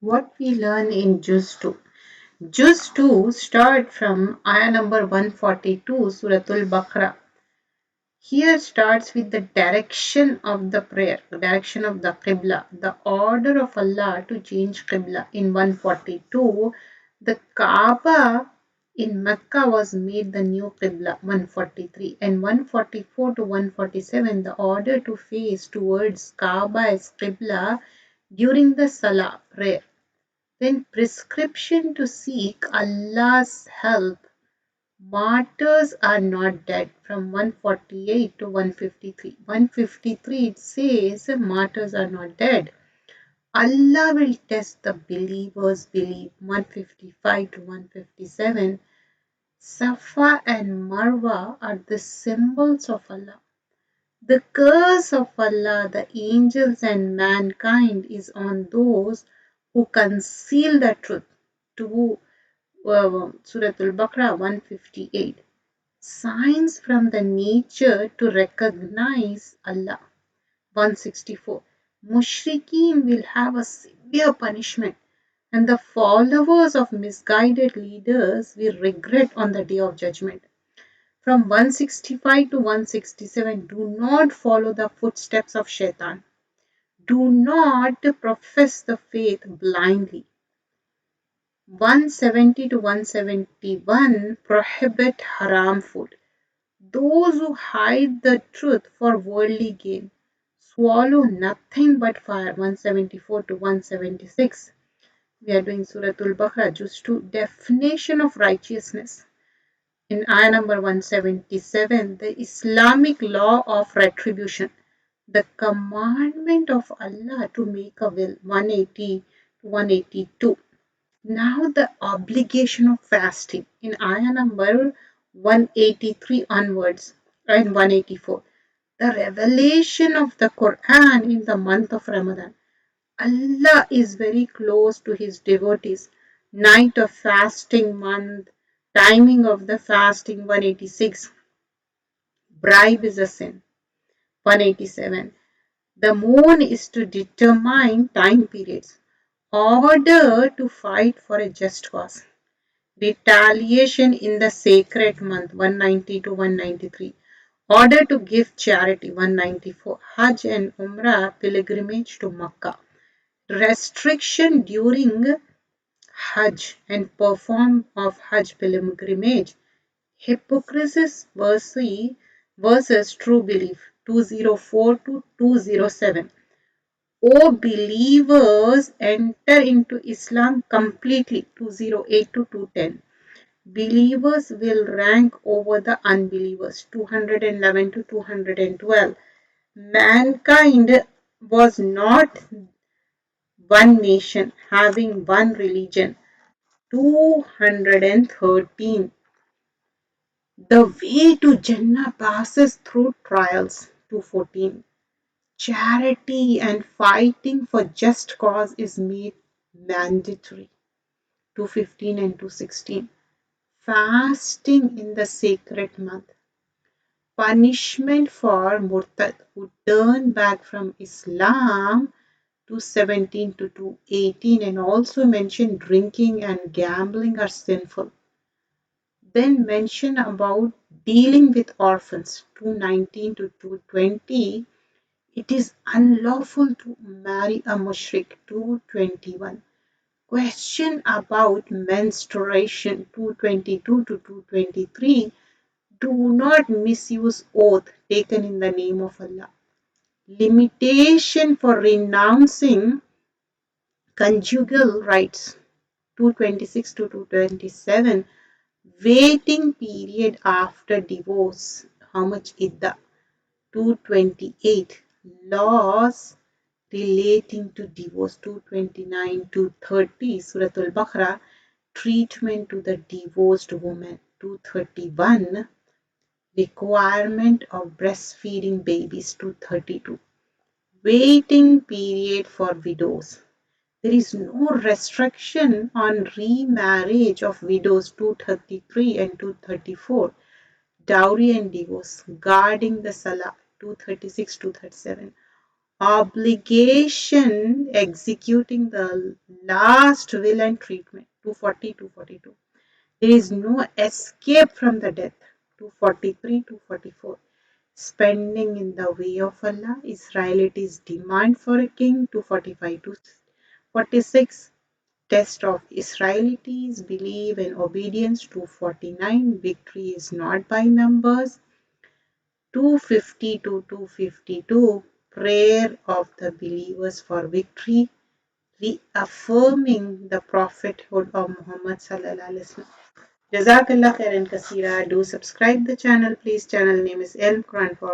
What we learn in Juz 2. Juz 2 start from ayah number 142, Suratul Baqarah. Here starts with the direction of the prayer, the direction of the Qibla, the order of Allah to change Qibla. In 142, the Kaaba in Mecca was made the new Qibla, 143, and 144 to 147, the order to face towards Kaaba as Qibla during the Salah prayer. Then prescription to seek Allah's help. Martyrs are not dead, from 148 to 153. 153 it says martyrs are not dead. Allah will test the believers' belief. 155 to 157. Safa and Marwa are the symbols of Allah. The curse of Allah, the angels and mankind is on those who conceal the truth. To Surah Al-Baqarah 158. Signs from the nature to recognize Allah. 164. Mushrikeen will have a severe punishment, and the followers of misguided leaders will regret on the day of judgment. From 165 to 167, do not follow the footsteps of Shaitan. Do not profess the faith blindly. 170 to 171, prohibit haram food. Those who hide the truth for worldly gain swallow nothing but fire. 174 to 176. We are doing Surah Al-Baqarah, just to definition of righteousness. In ayah number 177, the Islamic law of retribution, the commandment of Allah to make a will. 180 to 182. Now the obligation of fasting in ayah number 183 onwards and 184. The revelation of the Quran in the month of Ramadan. Allah is very close to his devotees. Night of fasting month, timing of the fasting 186. Bribe is a sin 187. The moon is to determine time periods. Order to fight for a just cause. Retaliation in the sacred month 190 to 193. Order to give charity 194. Hajj and Umrah pilgrimage to Makkah. Restriction during Hajj and perform of Hajj pilgrimage. Hypocrisy versus true belief 204 to 207. O believers, enter into Islam completely 208 to 210. Believers will rank over the unbelievers 211 to 212. Mankind was not one nation having one religion 213. The way to Jannah passes through trials 214. Charity and fighting for just cause is made mandatory 215 and 216. Fasting in the sacred month. Punishment for murtad who turn back from Islam 217 to 218, and also mention drinking and gambling are sinful. Then mention about dealing with orphans 219 to 220. It is unlawful to marry a mushrik 221. Question about menstruation 222 to 223. Do not misuse oath taken in the name of Allah. Limitation for renouncing conjugal rights 226 to 227. Waiting period after divorce. How much idda? 228. Laws relating to divorce 229 to 30. Surah Al-Baqarah. Treatment to the divorced woman 231. Requirement of breastfeeding babies 232. Waiting period for widows. There is no restriction on remarriage of widows 233 and 234. Dowry and divorce. Guarding the Salah 236 to 37. obligation executing the last will and treatment 240 242. There is no escape from the death 243 244. Spending in the way of Allah, Israelites' demand for a king 245 to 46. Test of Israelites' belief and obedience 249. Victory is not by numbers 250 to 252. Prayer of the believers for victory, reaffirming the prophethood of Muhammad sallallahu alaihi wasallam. Jazakallah khairan kasira. Do subscribe the channel, please. Channel name is Ilm Quran for